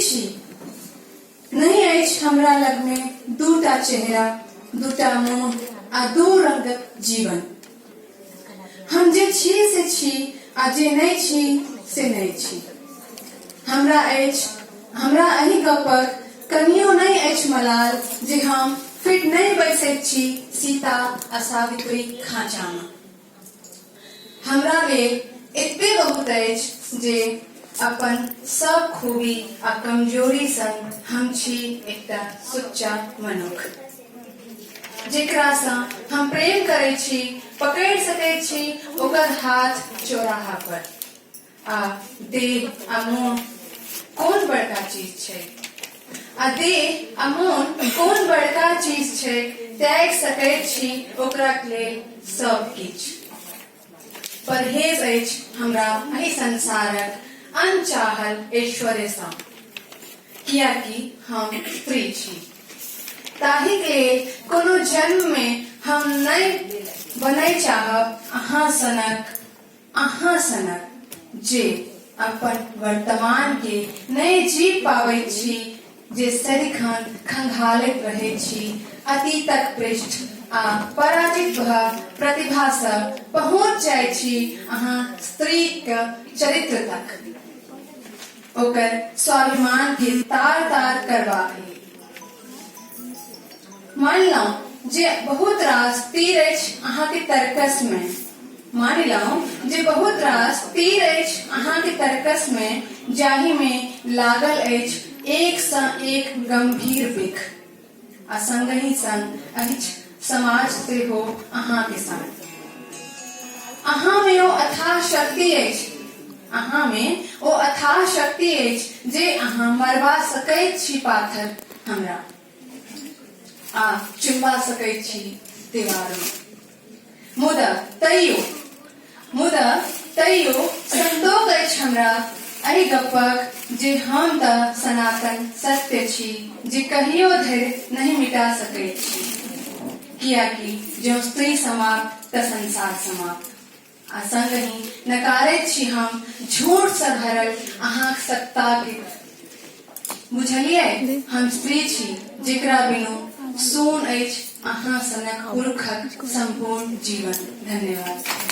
छी, नहीं अछि हमरा लग में दूटा चेहरा, दूटा मुंह आ दू रंगक जीवन। हम जे छी से छी आ जे नहीं छी से नहीं छी। हमरा एहि गपक कनियो नहीं अछि मलाल जे हम फिट नहीं बैसैत छी सीता आ सावित्री खाँचा में। हमरा लेल एते बहुत अछि जे अपन सब खूबी आ कमजोरी संग हम छी एकटा सुच्चा मनुख, जेकरा सँ हम प्रेम करै छी, पकड़ि सकै छी ओकर हाथ चौराहा पर। आ देह आ मोन कोन बड़का चीज छै, आ देह आ मोन कोन बड़का चीज छै, त्याग सकैत छी ओकरा लेल सब किछु। परहेज अछि हमरा एहि संसारक अनचाहल ऐश्वर्य सँ, कियाकि हम स्त्री छी। ताहिक लेल कोनो जन्म में हम नहीं बनय चाहब अहाँ सनक जे अपन वर्तमान के नहीं जी पाबै छी, जे सदिखन खंगालैत रहै छी अतीतक पृष्ठ आ पराजित भ प्रतिभा सँ पहुँच जाइ छी अहाँ स्त्री के चरित्र तक, ओकर स्वाभिमान के तार तार करबाक लेल। मानलहुँ जे बहुत रास तीर अछि अहाँ के तर्कस में, मानलहुँ जे बहुत रास तीर अछि अहाँ के तर्कस में, जाहि में लागल अछि एक सँ एक गंभीर बिख, आ संगहि संग अछि समाज सेहो अहाँ के संग। अहाँ में ओ अथाह शक्ति अछि, अहाँ में ओ अथाह शक्ति अछि जे अहाँ मरवा सकैत छी पाथर हमरा, आ चुम्बा सकैत छी दीवार में। मुदा तैयो संतोष अछि हमरा एहि गपक जे हम त सनातन सत्य छी, जे कहियो धरि नहीं मिटा सकैत छी, कियाकि जो स्त्री समाप्त त संसार समाप्त। आ संगहि नकारैत छी हम झूठ सँ भरल अहाँक सत्ता के। बुझलियै, हम स्त्री छी जेकरा बिनु सून अछि अहाँ सनक पुरुषक संपूर्ण जीवन। धन्यवाद।